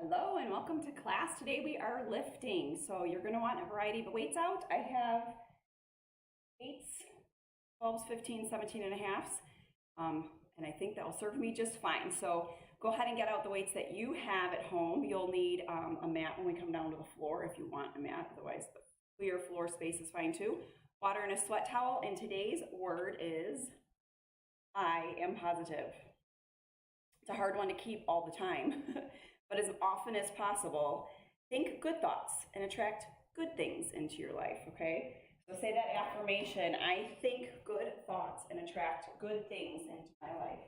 Hello and welcome to class. Today we are lifting. So you're going to want a variety of weights out. I have weights, 12s, 15, 17 and a halves. And I think that will serve me just fine. So go ahead and get out the weights that you have at home. You'll need a mat when we come down to the floor if you want a mat. Otherwise, the clear floor space is fine too. Water and a sweat towel. And today's word is I am positive. It's a hard one to keep all the time. But as often as possible, think good thoughts and attract good things into your life, okay? So say that affirmation, I think good thoughts and attract good things into my life.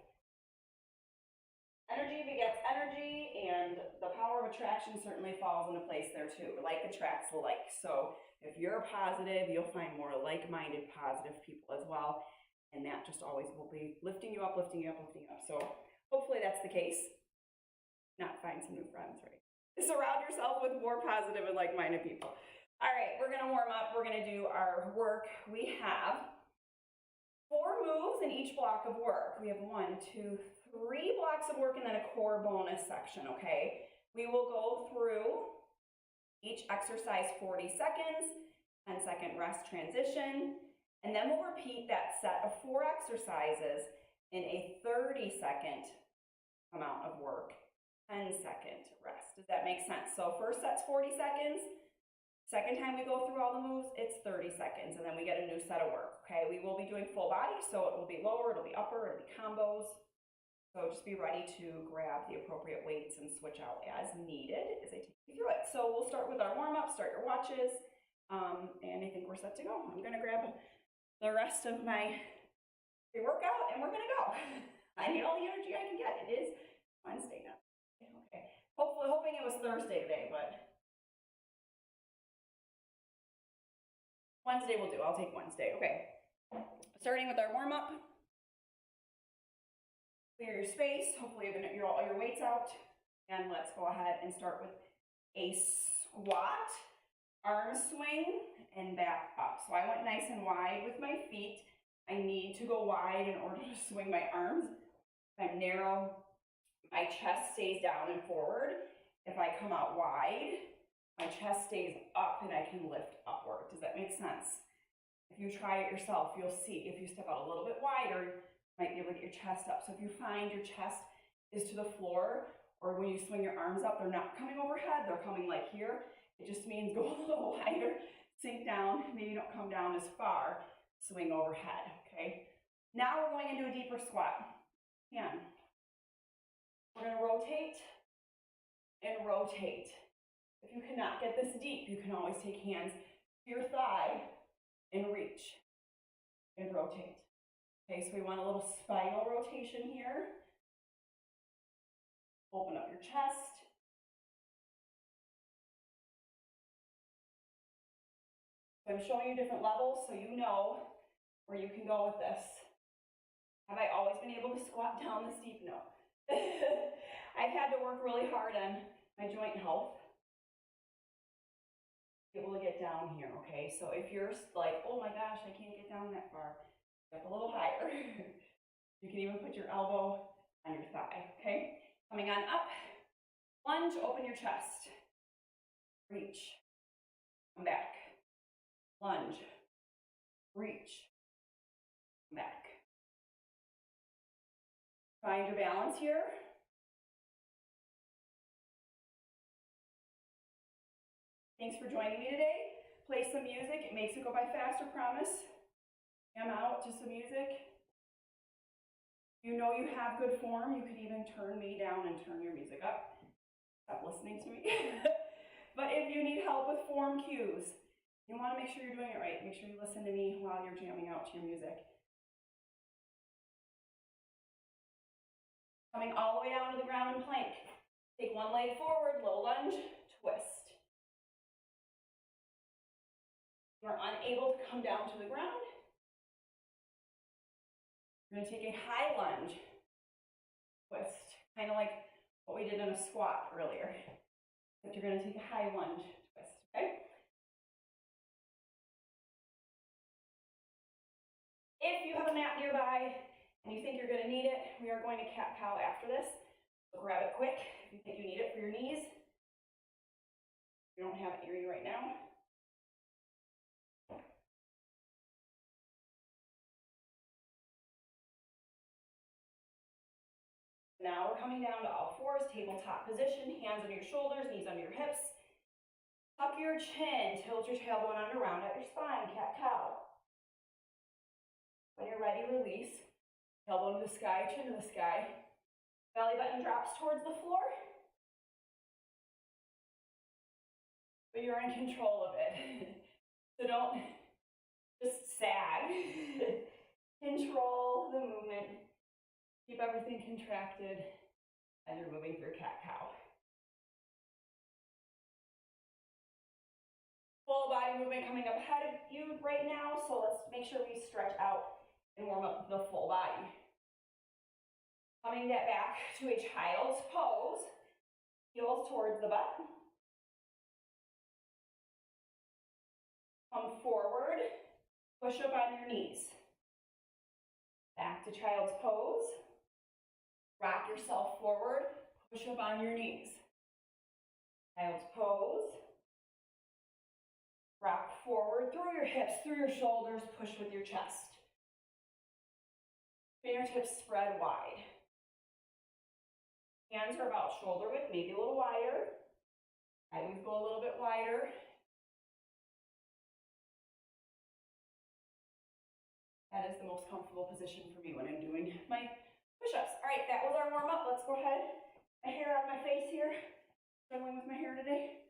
Energy begets energy, and the power of attraction certainly falls into place there too. Like attracts like. So if you're positive, you'll find more like-minded, positive people as well. And that just always will be lifting you up, lifting you up, lifting you up. So hopefully that's the case. Not find some new friends, right? Surround yourself with more positive and like-minded people. All right, we're gonna warm up. We're gonna do our work. We have 4 moves in each block of work. We have 1, 2, 3 blocks of work and then a core bonus section, okay? We will go through each exercise 40 seconds, 10-second rest transition, and then we'll repeat that set of 4 exercises in a 30-second amount of work. 10-second rest. Does that make sense? So first set's 40 seconds. Second time we go through all the moves, it's 30 seconds, and then we get a new set of work, okay? We will be doing full body, so it will be lower, it'll be upper, it'll be combos. So just be ready to grab the appropriate weights and switch out as needed as I take you through it. So we'll start with our warm-up, start your watches, and I think we're set to go. I'm gonna grab the rest of my pre-workout, and we're gonna go. I need all the energy I can get. It is Wednesday now. Okay, hoping it was Thursday today, but Wednesday will do. I'll take Wednesday. Okay, starting with our warm-up. Clear your space. Hopefully you're all your weights out, and let's go ahead and start with a squat, arm swing, and back up. So I went nice and wide with my feet. I need to go wide in order to swing my arms. If I'm narrow, my chest stays down and forward. If I come out wide, my chest stays up and I can lift upward. Does that make sense? If you try it yourself, you'll see. If you step out a little bit wider, you might be able to get your chest up. So if you find your chest is to the floor, or when you swing your arms up, they're not coming overhead, they're coming like here. It just means go a little wider, sink down, maybe don't come down as far, swing overhead, okay? Now we're going into a deeper squat. Again. We're going to rotate and rotate. If you cannot get this deep, you can always take hands to your thigh and reach and rotate. Okay, so we want a little spinal rotation here. Open up your chest. So I'm showing you different levels so you know where you can go with this. Have I always been able to squat down this deep? No. I've had to work really hard on my joint health to be able to get down here, okay? So if you're like, oh my gosh, I can't get down that far, get up a little higher. You can even put your elbow on your thigh, okay? Coming on up, lunge, open your chest. Reach, come back. Lunge, reach, come back. Find your balance here. Thanks for joining me today. Play some music. It makes it go by faster, promise. I'm out to some music. You know you have good form. You could even turn me down and turn your music up. Stop listening to me. But if you need help with form cues, you want to make sure you're doing it right. Make sure you listen to me while you're jamming out to your music. Coming all the way down to the ground in plank. Take one leg forward, low lunge, twist. If you're unable to come down to the ground, you're going to take a high lunge, twist, kind of like what we did in a squat earlier. But you're going to take a high lunge, twist, okay? If you have a mat nearby and you think you're going to need it, we are going to cat-cow after this. So grab it quick if you think you need it for your knees. We don't have it near you right now. Now we're coming down to all fours, tabletop position, hands under your shoulders, knees under your hips. Tuck your chin, tilt your tailbone under, round out your spine, cat-cow. When you're ready, release. Elbow to the sky, chin to the sky. Belly button drops towards the floor. But you're in control of it. So don't just sag. Control the movement. Keep everything contracted as you're moving through cat-cow. Full body movement coming up ahead of you right now, so let's make sure we stretch out and warm up the full body. Coming back to a child's pose, heels towards the butt. Come forward, push up on your knees. Back to child's pose. Rock yourself forward, push up on your knees. Child's pose. Rock forward through your hips, through your shoulders, push with your chest. Fingertips spread wide. Hands are about shoulder width, maybe a little wider. I always go a little bit wider. That is the most comfortable position for me when I'm doing my push-ups. All right, that was our warm-up. Let's go ahead. My hair on my face here. Struggling with my hair today.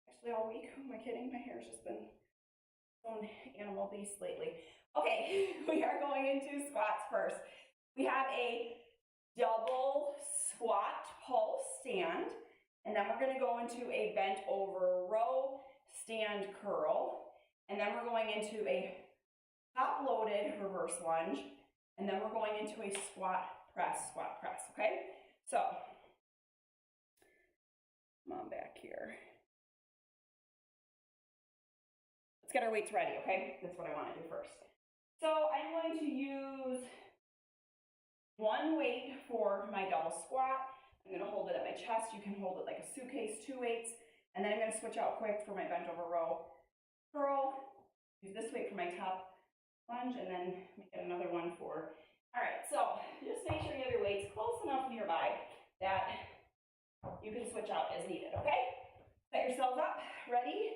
Actually, all week. Who am I kidding? My hair's just been so animal beast lately. Okay, we are going into squats first. We have a double squat pulse stand, and then we're going to go into a bent over row stand curl, and then we're going into a top loaded reverse lunge, and then we're going into a squat press, okay? So, come on back here. Let's get our weights ready, okay? That's what I want to do first. So I'm going to use one weight for my double squat. I'm going to hold it at my chest. You can hold it like a suitcase, 2 weights. And then I'm going to switch out quick for my bent over row curl. Use this weight for my top lunge, and then get another one for. All right, so just make sure you have your weights close enough nearby that you can switch out as needed, okay? Set yourselves up, ready,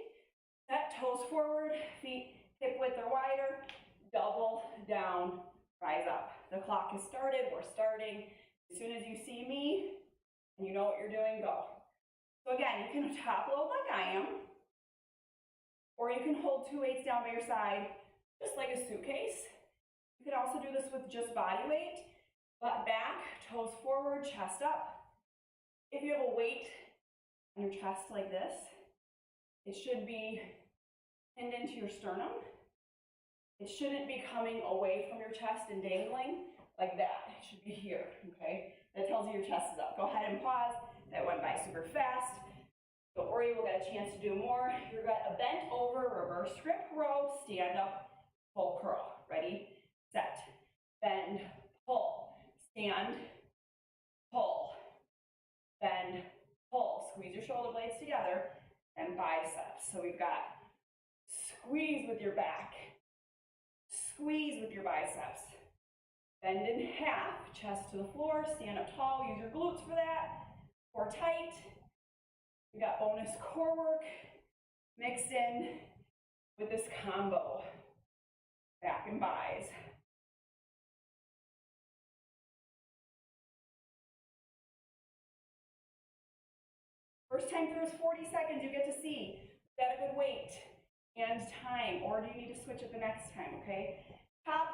set, toes forward, feet hip width or wider, double down, rise up. The clock has started, we're starting. As soon as you see me and you know what you're doing, go. So again, you can top load like I am, or you can hold 2 weights down by your side, just like a suitcase. You can also do this with just body weight, butt back, toes forward, chest up. If you have a weight on your chest like this, it should be pinned into your sternum. It shouldn't be coming away from your chest and dangling like that. It should be here, okay? That tells you your chest is up. Go ahead and pause. That went by super fast. Don't worry, we'll get a chance to do more. You've got a bent over, reverse grip row, stand up, pull, curl. Ready, set, bend, pull, stand, pull, bend, pull. Squeeze your shoulder blades together and biceps. So we've got squeeze with your back, squeeze with your biceps. Bend in half, chest to the floor, stand up tall, use your glutes for that. Core tight. We got bonus core work mixed in with this combo. Back and bis. First time through is 40 seconds. You get to see, is that a good weight and time, or do you need to switch it the next time, okay? Top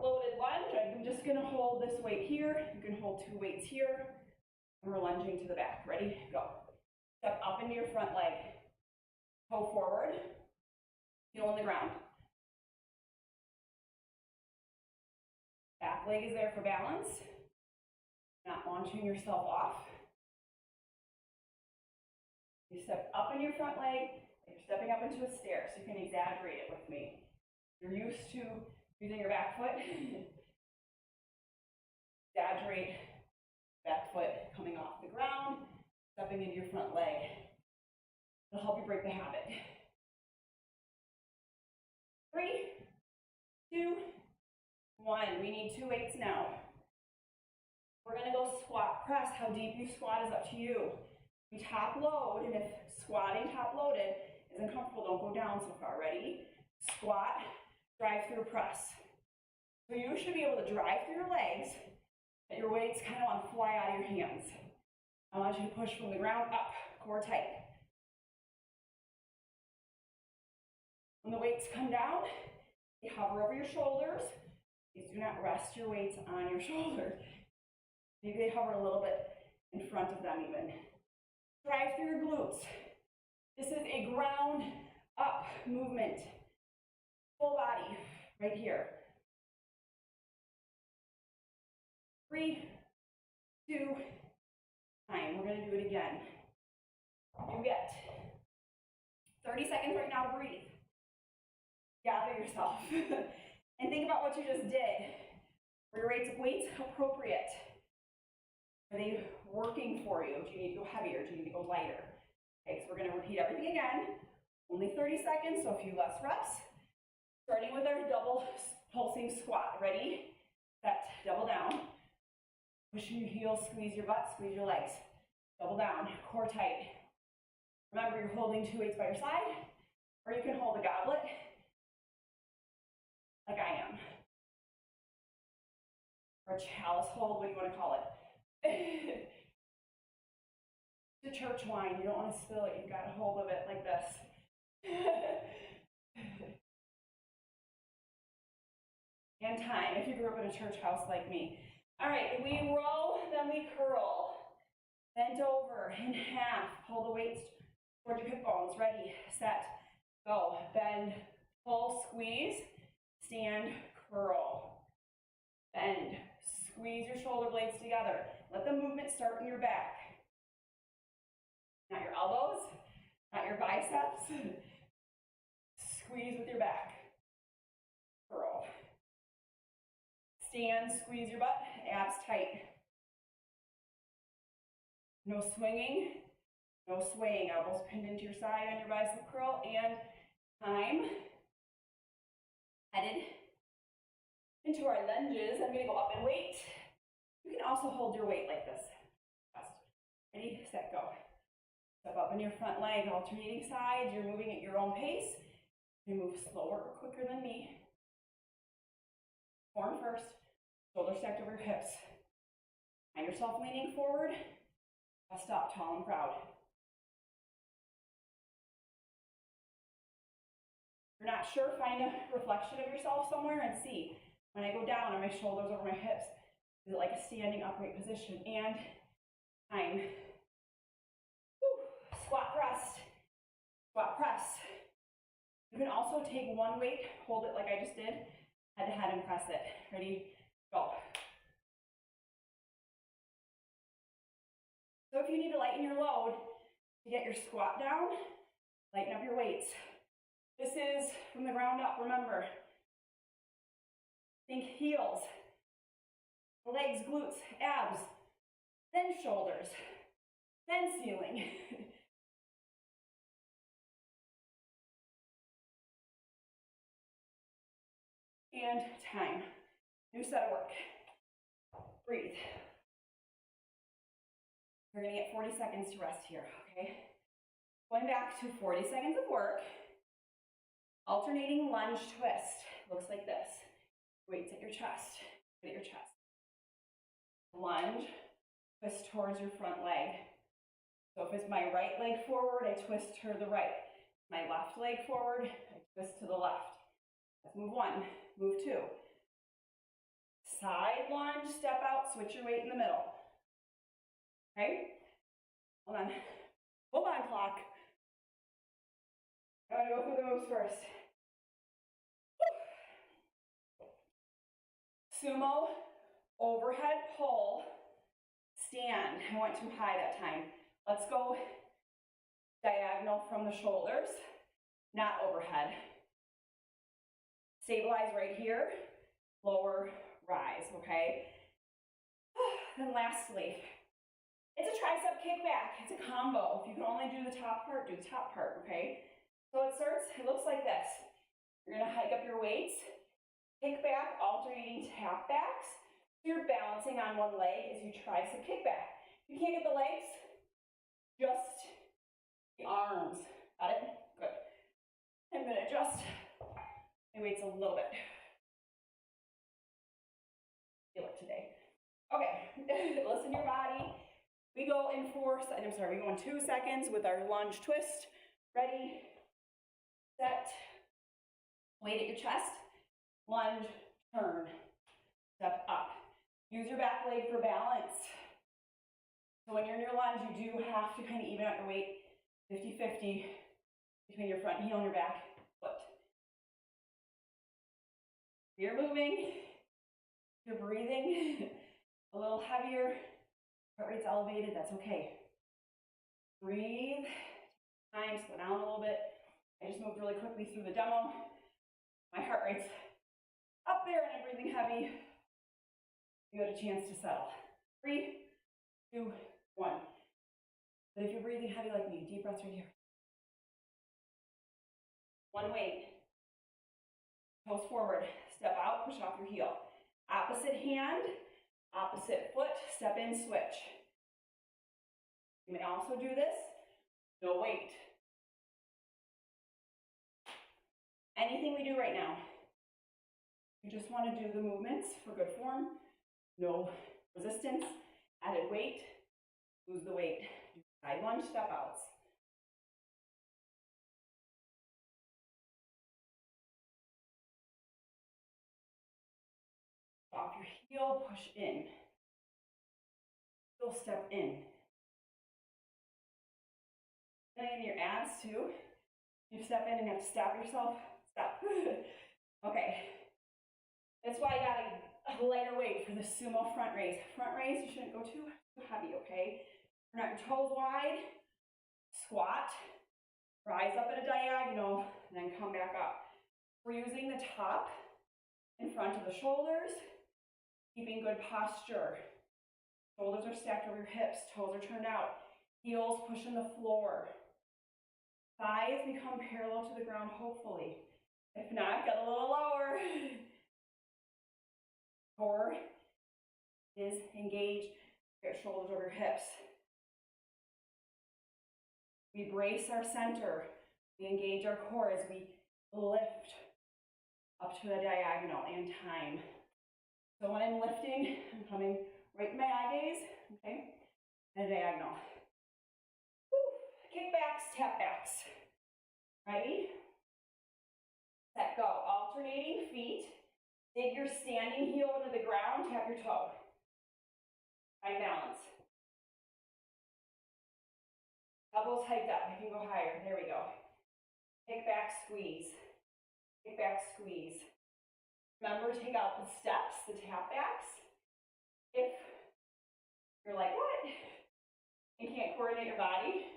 loaded lunge. I'm just gonna hold this weight here. You can hold 2 weights here. And we're lunging to the back. Ready? Go. Step up into your front leg. Toe forward. Heel on the ground. Back leg is there for balance. Not launching yourself off. You step up in your front leg. You're stepping up into a stair, so you can exaggerate it with me. You're used to using your back foot. Exaggerate back foot coming off the ground, stepping into your front leg. It'll help you break the habit. 3, 2, 1. We need 2 weights now. We're gonna go squat press. How deep you squat is up to you. You top load, and if squatting top loaded is uncomfortable, don't go down so far. Ready? Squat, drive through press. So you should be able to drive through your legs, but your weights kind of want to fly out of your hands. I want you to push from the ground up, core tight. When the weights come down, they hover over your shoulders. Please do not rest your weights on your shoulders. Maybe they hover a little bit in front of them even. Drive through your glutes. This is a ground up movement. Full body, right here. 3, 2, time. We're gonna do it again. You get 30 seconds right now to breathe. Gather yourself. And think about what you just did. Were your weights appropriate? Are they working for you? Do you need to go heavier? Do you need to go lighter? Okay, so we're gonna repeat everything again. Only 30 seconds, so a few less reps. Starting with our double pulsing squat. Ready? Set, double down. Push your heels, squeeze your butt, squeeze your legs. Double down, core tight. Remember, you're holding 2 weights by your side, or you can hold a goblet, like I am. Or a chalice hold, what do you want to call it? The church wine, you don't want to spill it, you've got a hold of it like this. And time, if you grew up in a church house like me. All right, we row, then we curl. Bent over, in half, pull the weights toward your hip bones. Ready, set, go. Bend, pull, squeeze, stand, curl. Bend, squeeze your shoulder blades together. Let the movement start in your back. Not your elbows, not your biceps. Squeeze with your back. Curl. Stand, squeeze your butt, abs tight. No swinging, no swaying. Elbows pinned into your side on your bicep curl, and time. Headed into our lunges. I'm gonna go up in weight. You can also hold your weight like this. Ready, set, go. Step up in your front leg, alternating sides. You're moving at your own pace. You move slower or quicker than me. Form first, shoulders stacked over your hips. Find yourself leaning forward. Chest up, tall and proud. If you're not sure, find a reflection of yourself somewhere and see. When I go down, are my shoulders over my hips? Is it like a standing upright position? And time. Woo. Squat press. Squat press. You can also take one weight, hold it like I just did, head to head and press it. Ready? Go. So if you need to lighten your load to get your squat down, lighten up your weights. This is from the ground up, remember. Think heels, legs, glutes, abs, then shoulders, then ceiling. And time. New set of work. Breathe. We're gonna get 40 seconds to rest here, okay? Going back to 40 seconds of work. Alternating lunge twist. Looks like this. Weights at your chest. At your chest. Lunge, twist towards your front leg. So if it's my right leg forward, I twist to the right. My left leg forward, I twist to the left. Let's move 1, move 2. Side lunge, step out, switch your weight in the middle. Okay? Hold on. Hold on, clock. I'm gonna go through the moves first. Sumo, overhead pull, stand. I went too high that time. Let's go diagonal from the shoulders, not overhead. Stabilize right here, lower, rise, okay? Then lastly, It's a tricep kickback. It's a combo. If you can only do the top part, do the top part, okay? So it starts, it looks like this. You're gonna hike up your weights, kick back, alternating tap backs. So you're balancing on one leg as you tricep kickback. If you can't get the legs, just the arms. Got it? Good. I'm gonna adjust my weights a little bit. Feel it today. Okay, listen to your body. We go in 2 seconds with our lunge twist. Ready, set, weight at your chest, lunge, turn, step up. Use your back leg for balance. So when you're in your lunge, you do have to kind of even out your weight 50-50 between your front heel and your back foot. You're moving, you're breathing a little heavier, heart rate's elevated, that's okay. Breathe, time, slow down a little bit. I just moved really quickly through the demo. My heart rate's up there and I'm breathing heavy. You had a chance to settle. 3, 2, 1. But if you're breathing heavy like me, deep breaths right here. One weight. Toes forward, step out, push off your heel. Opposite hand, opposite foot, step in, switch. You may also do this, no weight. Anything we do right now, you just want to do the movements for good form, no resistance, added weight, lose the weight. Do side lunge, step outs. Off your heel, push in. Heel step in. And in your abs too. You step in and you have to stop yourself. Stop. Okay. That's why you got a lighter weight for the sumo front raise. Front raise, you shouldn't go too heavy, okay? Turn out your toes wide. Squat. Rise up at a diagonal, and then come back up. We're using the top in front of the shoulders, keeping good posture. Shoulders are stacked over your hips, toes are turned out, heels pushing the floor. Thighs become parallel to the ground, hopefully. If not, get a little lower. Core is engaged, get shoulders over your hips. We brace our center, we engage our core as we lift up to the diagonal and time. So when I'm lifting, I'm coming right in my eye gaze, okay, and a diagonal. Woo. Kickbacks, tap backs. Ready? Set, go. Alternating feet. Dig your standing heel into the ground, tap your toe. Find balance. Elbows hiked up, I can go higher, there we go. Kick back, squeeze. Kick back, squeeze. Remember, take out the steps, the tap backs. If you're like, what? You can't coordinate your body,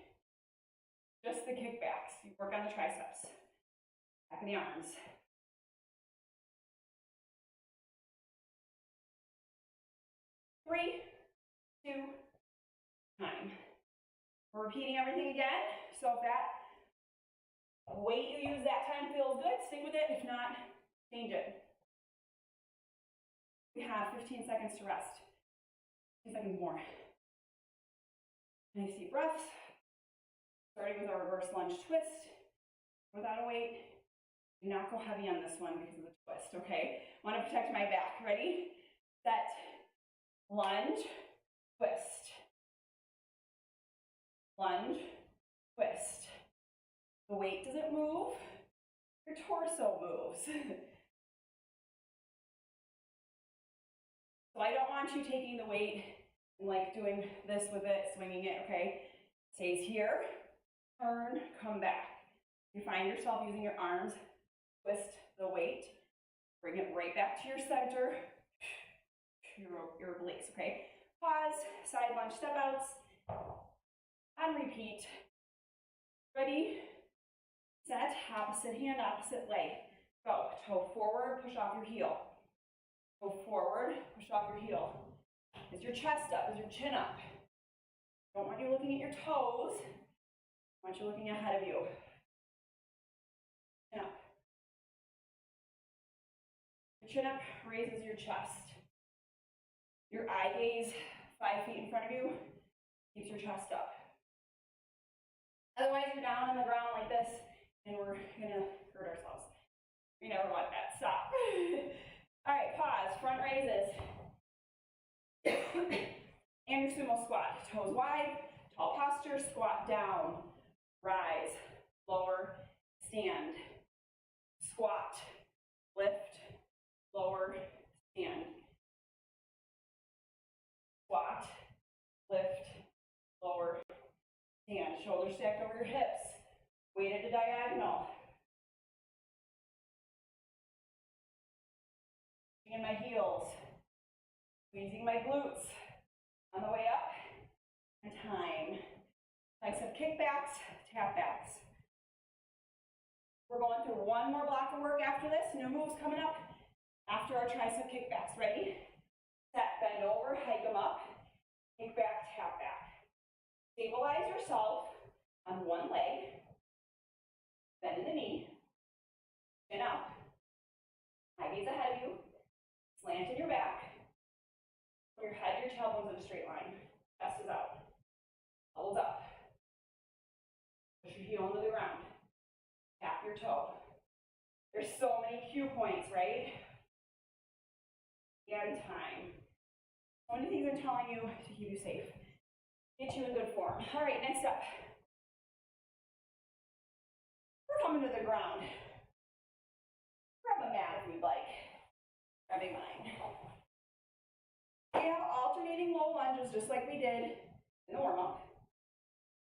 just the kickbacks. You work on the triceps, back of the arms. Three, 2, time. We're repeating everything again. So if that weight you use that time feels good, stick with it. If not, change it. We have 15 seconds to rest. 2 seconds more. Nice deep breaths. Starting with our reverse lunge twist. Without a weight. Do not go heavy on this one because of the twist, okay? I want to protect my back. Ready? Set. Lunge. Twist. Lunge. Twist. The weight doesn't move. Your torso moves. So I don't want you taking the weight and like doing this with it, swinging it, okay? Stays here, turn, come back. You find yourself using your arms, twist the weight, bring it right back to your center, your obliques, okay? Pause, side lunge step outs, and repeat. Ready, set, opposite hand, opposite leg. Go, toe forward, push off your heel. Go forward, push off your heel. Is your chest up? Is your chin up? Don't want you looking at your toes. I want you looking ahead of you. Chin up. Your chin up raises your chest. Your eye gaze 5 feet in front of you keeps your chest up. Otherwise, you're down on the ground like this, and we're gonna hurt ourselves. We never want that. Stop. All right, pause. Front raises. And your sumo squat. Toes wide, tall posture, squat down, rise, lower, stand, squat, lift, lower, stand, squat, lift, lower, stand. Shoulders stacked over your hips, weighted to diagonal. In my heels, squeezing my glutes on the way up, and time. Tricep kickbacks, tap backs. We're going through one more block of work after this. New moves coming up after our tricep kickbacks. Ready? Set, bend over, hike them up, kick back, tap back. Stabilize yourself on one leg, bend the knee, chin up, high gaze ahead of you, slant in your back, from your head to your tailbones in a straight line. Chest is out, elbows up. Push your heel into the ground, tap your toe. There's so many cue points, right? And time. So many things are telling you to keep you safe, get you in good form. All right, next up. We're coming to the ground. Grab a mat if you'd like. Grabbing mine. We have alternating low lunges just like we did in the warm-up.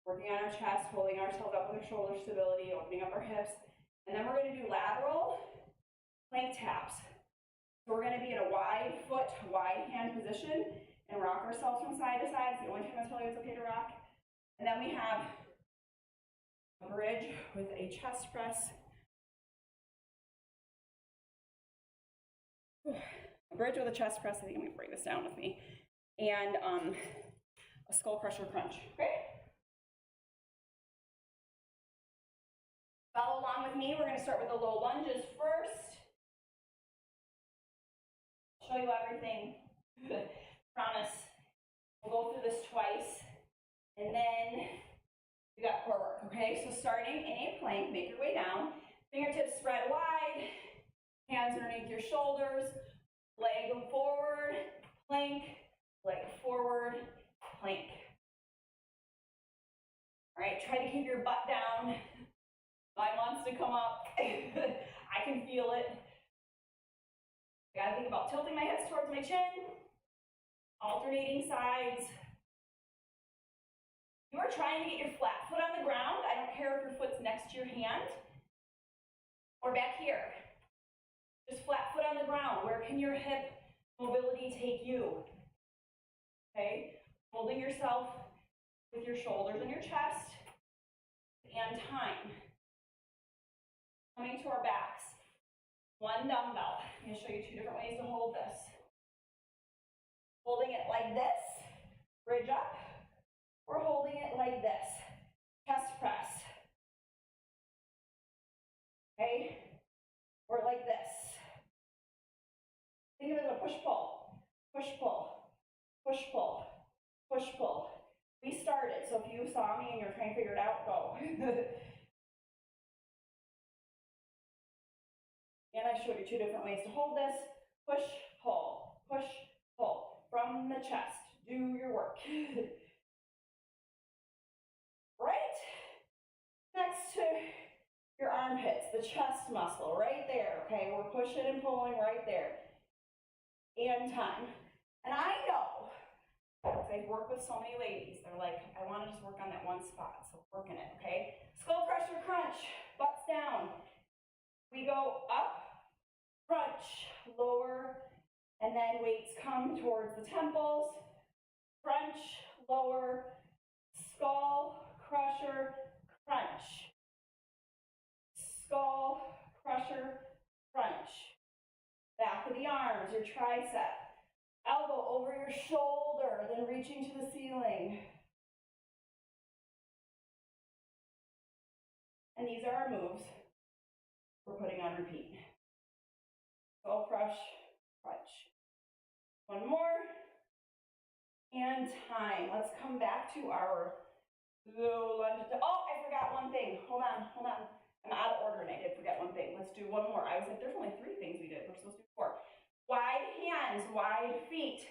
Working on our chest, holding ourselves up with our shoulder stability, opening up our hips. And then we're going to do lateral plank taps. So we're going to be in a wide foot, wide hand position and rock ourselves from side to side. It's the only time I tell you it's okay to rock. And then we have a bridge with a chest press. A bridge with a chest press. I think I'm going to bring this down with me. And a skull crusher crunch. Okay? Follow along with me. We're going to start with the low lunges first. Show you everything. Promise. We'll go through this twice. And then we got core work, okay? So starting in a plank, make your way down. Fingertips spread wide. Hands underneath your shoulders. Leg forward, plank. Leg forward, plank. All right, try to keep your butt down. Mine wants to come up. I can feel it. I gotta think about tilting my hips towards my chin, alternating sides. You are trying to get your flat foot on the ground. I don't care if your foot's next to your hand or back here. Just flat foot on the ground. Where can your hip mobility take you? Okay, holding yourself with your shoulders and your chest, and time. Coming to our backs. One dumbbell. I'm going to show you 2 different ways to hold this. Holding it like this, bridge up, or holding it like this, chest press. Okay? Or like this. Think of it as a push-pull, push-pull, push-pull, push-pull. We started, so if you saw me and you're trying to figure it out, go. And I showed you 2 different ways to hold this. Push, pull, from the chest. Do your work. Right? Next to your armpits, the chest muscle, right there, okay? We're pushing and pulling right there. And time. And I know, because I've worked with so many ladies, they're like, I want to just work on that one spot, so working it, okay? Skull crusher crunch, butts down. We go up, crunch, lower, and then weights come towards the temples, crunch, lower, skull, crusher, crunch, skull, crusher, crunch. Back of the arms, your tricep, elbow over your shoulder, then reaching to the ceiling. our moves we're putting on repeat. Skull crush, crunch. One more. And time. Let's come back to our low lunge. Oh, I forgot one thing. Hold on. I'm out of order and I did forget one thing. Let's do one more. I was like, there's only 3 things we did. We're supposed to do 4. Wide hands, wide feet.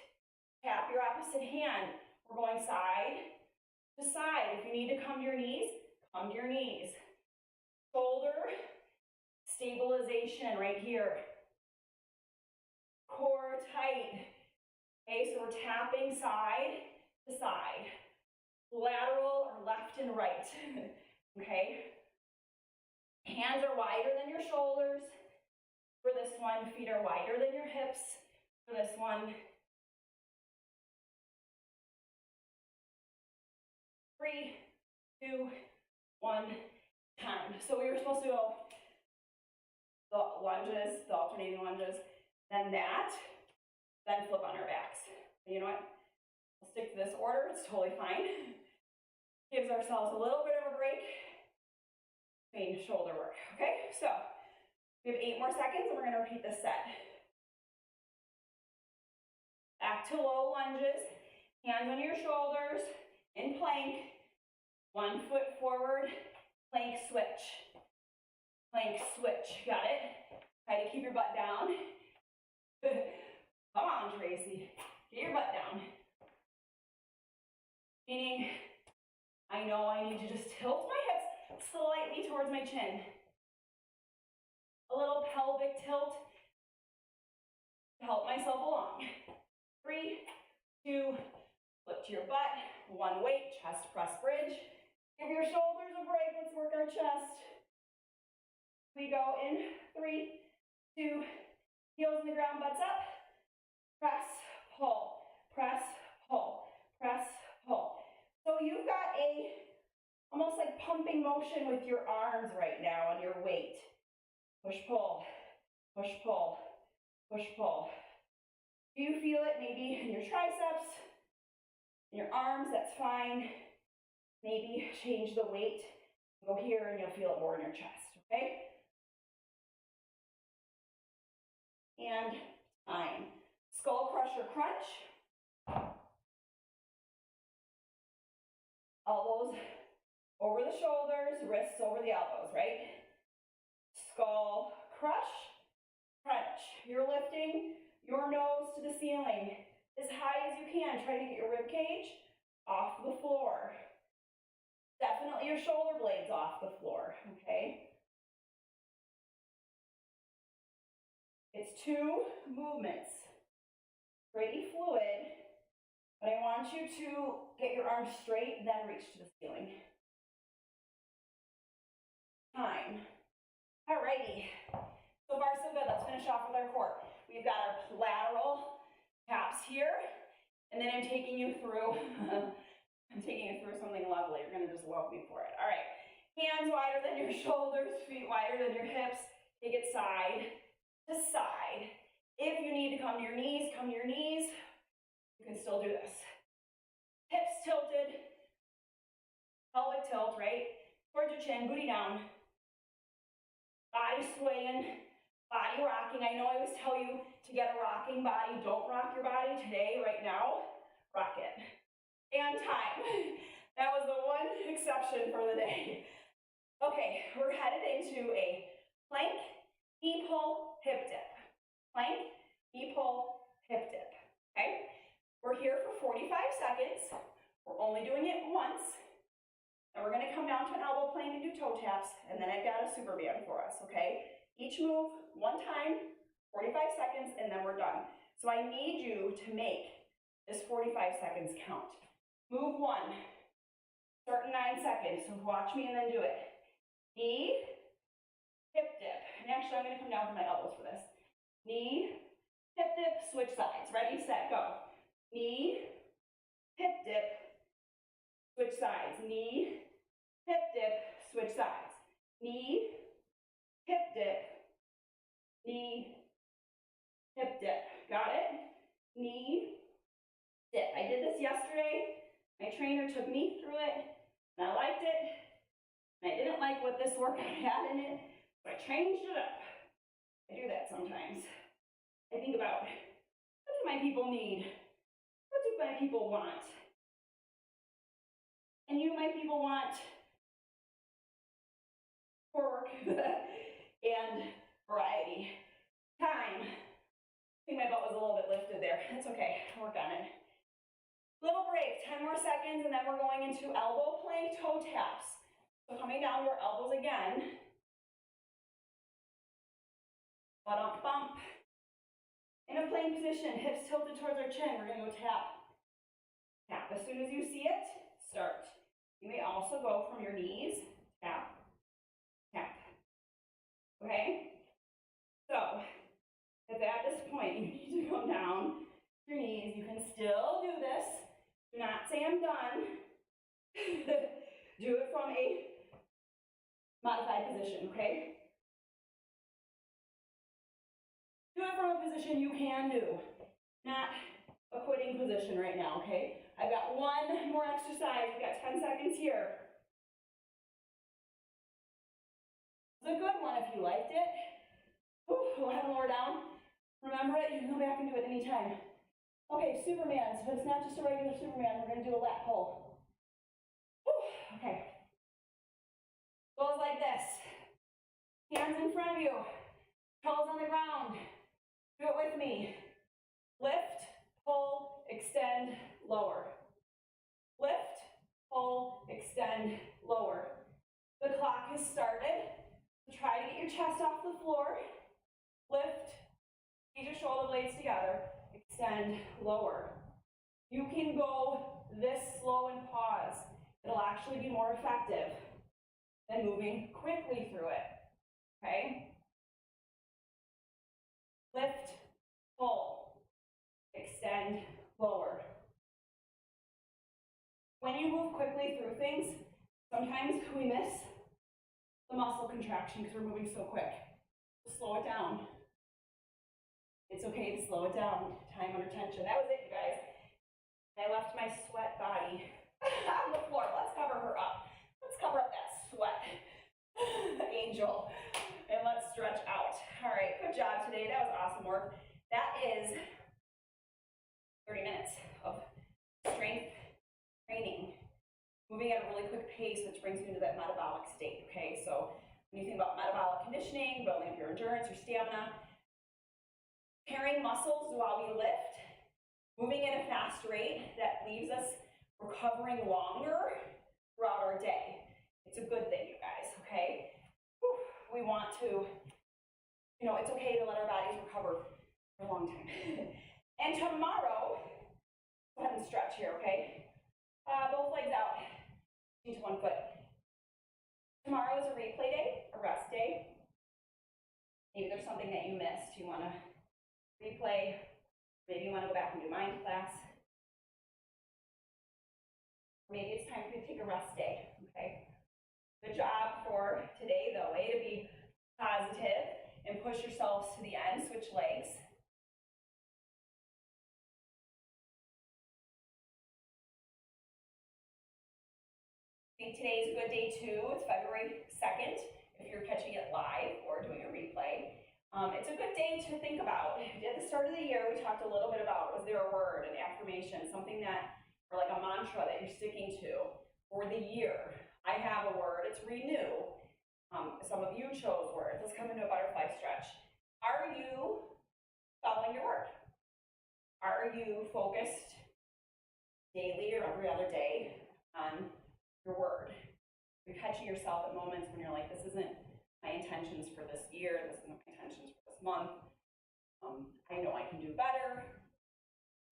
Tap your opposite hand. We're going side to side. If you need to come to your knees, come to your knees. Shoulder stabilization right here. Core tight. Okay, so we're tapping side to side. Lateral or left and right. Okay? Hands are wider than your shoulders. For this one, feet are wider than your hips. For this one, 3, 2, 1, time. So we were supposed to go the lunges, the alternating lunges, then that, then flip on our backs. And you know what? We'll stick to this order. It's totally fine. Gives ourselves a little bit of a break between shoulder work. Okay, so we have 8 more seconds and we're going to repeat this set. Back to low lunges, hands on your shoulders, in plank, 1 foot forward, plank switch. Plank switch, got it? Try to keep your butt down. Come on, Tracy, get your butt down. Meaning, I know I need to just tilt my hips slightly towards my chin. A little pelvic tilt to help myself along. 3, 2, flip to your butt. 1 weight, chest press bridge. Give your shoulders a break. Let's work our chest. We go in 3, 2, heels in the ground, butts up. Press, pull, press, pull, press, pull. So you've got a almost like pumping motion with your arms right now on your weight. Push, pull, push, pull, push, pull. Do you feel it maybe in your triceps, in your arms? That's fine. Maybe change the weight. Go here and you'll feel it more in your chest, okay? And time. Skull crusher crunch. Elbows over the shoulders, wrists over the elbows, right? Skull crush, crunch. You're lifting your nose to the ceiling as high as you can. Try to get your rib cage off the floor. Definitely your shoulder blades off the floor, okay? It's 2 movements, pretty fluid, but I want you to get your arms straight, then reach to the ceiling. Time. Alrighty, so far so good. Let's finish off with our core. We've got our lateral taps here, and then I'm taking you through, something lovely. You're gonna just love me for it. All right, hands wider than your shoulders, feet wider than your hips. Take it side to side. If you need to come to your knees, come to your knees. You can still do this. Hips tilted, pelvic tilt, right? Towards your chin, booty down. Body swaying, body rocking. I know I always tell you to get a rocking body. Don't rock your body today, right now. Rock it. And time. That was the one exception for the day. Okay, we're headed into a plank, knee pull, hip dip. Plank, knee pull, hip dip. Okay? We're here for 45 seconds. We're only doing it once. And we're going to come down to an elbow plank and do toe taps. And then I've got a super band for us, okay? Each move, 1 time, 45 seconds, and then we're done. So I need you to make this 45 seconds count. Move 1. Start in 9 seconds. So watch me and then do it. Knee, hip dip. And actually, I'm going to come down with my elbows for this. Knee, hip dip, switch sides. Ready, set, go. Knee, hip dip, switch sides. Knee, hip dip, switch sides. Knee, hip dip, knee, hip dip. Got it? Knee, dip. I did this yesterday. My trainer took me through it, and I liked it. And I didn't like what this workout had in it, so I changed it up. I do that sometimes. I think about, what do my people need? What do my people want? And you, my people, want core work and variety. Time. I think my butt was a little bit lifted there. That's okay, I'll work on it. Little break, 10 more seconds, and then we're going into elbow plank toe taps. So coming down to our elbows again. Bump, bump. In a plank position, hips tilted towards our chin. We're gonna go tap, tap. As soon as you see it, start. You may also go from your knees, tap, tap. Okay? So, if at this point you need to come down your knees, you can still do this. Do not say I'm done. Do it from a modified position, okay? Do it from a position you can do, not a quitting position right now, okay? I've got one more exercise. We've got 10 seconds here. It's a good one if you liked it. Whew, we'll have more down. Remember it, you can go back and do it anytime. Okay, Supermans, but it's not just a regular Superman. We're gonna do a lat pull. Whew, okay. Goes like this. Hands in front of you, toes on the ground. Do it with me. Lift, pull, extend, lower. Lift, pull, extend, lower. The clock has started. Try to get your chest off the floor. Lift, get your shoulder blades together. Extend, lower. You can go this slow and pause. It'll actually be more effective than moving quickly through it. Okay? Lift, pull, extend, lower. When you move quickly through things, sometimes we miss the muscle contraction because we're moving so quick. So slow it down. It's okay to slow it down. Time under tension. That was it, you guys. I left my sweat body on the floor. Let's cover her up. Let's cover up that sweat. Angel. And let's stretch out. All right, good job today. That was awesome work. That is 30 minutes of strength training. Moving at a really quick pace, which brings you into that metabolic state, okay? So when you think about metabolic conditioning, building up your endurance, your stamina, pairing muscles while we lift, moving at a fast rate that leaves us recovering longer throughout our day. It's a good thing, you guys, okay? Whew. We want to, it's okay to let our bodies recover for a long time. And tomorrow, go ahead and stretch here, okay? Both legs out, into one foot. Tomorrow is a replay day, a rest day. Maybe there's something that you missed. You want to replay. Maybe you want to go back and do mind class. Maybe it's time for you to take a rest day, okay? Good job for today, though. Way to be positive and push yourselves to the end. Switch legs. I think today is a good day too. It's February 2nd if you're catching it live or doing a replay. It's a good day to think about. At the start of the year, we talked a little bit about, was there a word, an affirmation, something that, or like a mantra that you're sticking to for the year? I have a word, it's renew. Some of you chose words. Let's come into a butterfly stretch. Are you following your word? Are you focused daily or every other day on your word? You're catching yourself at moments when you're like, this isn't my intentions for this year, this isn't my intentions for this month. I know I can do better.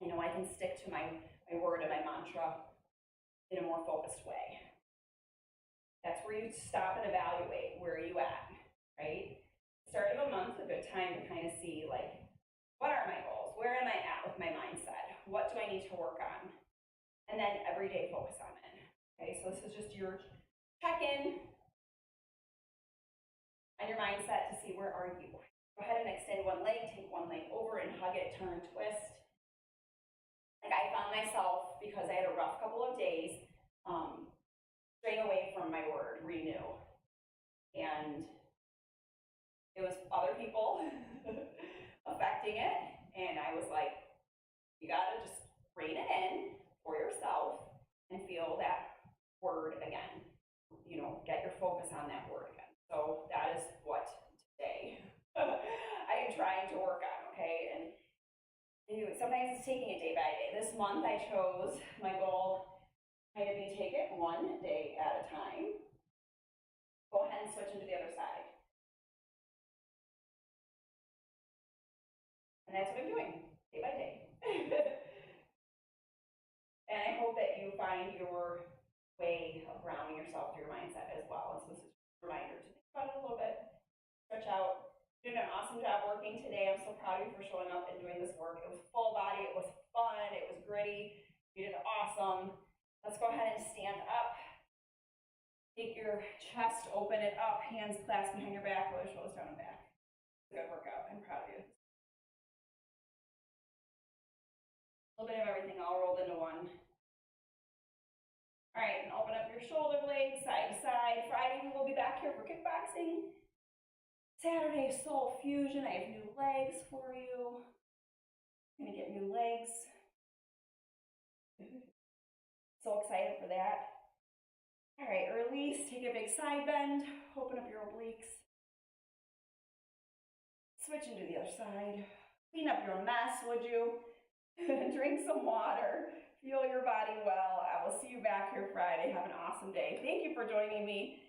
I know I can stick to my word and my mantra in a more focused way. That's where you stop and evaluate, where are you at, right? Start of a month, a good time to kind of see, like, what are my goals? Where am I at with my mindset? What do I need to work on? And then every day focus on it. Okay, so this is just your check-in on your mindset to see where are you. Go ahead and extend one leg, take one leg over and hug it, turn, twist. Like I found myself, because I had a rough couple of days, straying away from my word, renew. And it was other people affecting it. And I was like, you gotta just rein it in for yourself and feel that word again. You know, get your focus on that word again. So that is what today I am trying to work on, okay? And sometimes it's taking it day by day. This month I chose my goal kind of be take it one day at a time. Go ahead and switch into the other side. And that's what I'm doing, day by day. And I hope that you find your way of grounding yourself through your mindset as well. And so this is a reminder to think about it a little bit, stretch out. You did an awesome job working today. I'm so proud of you for showing up and doing this work. It was full body, it was fun, it was gritty. You did awesome. Let's go ahead and stand up. Take your chest, open it up, hands clasped behind your back, roll your shoulders down and back. Good workout. I'm proud of you. A little bit of everything all rolled into one. All right, and open up your shoulder blades side to side. Friday we will be back here for kickboxing. Saturday, soul fusion. I have new legs for you. I'm gonna get new legs. So excited for that. All right, release, take a big side bend, open up your obliques. Switch into the other side. Clean up your mess, would you? Drink some water. Feel your body well. I will see you back here Friday. Have an awesome day. Thank you for joining me.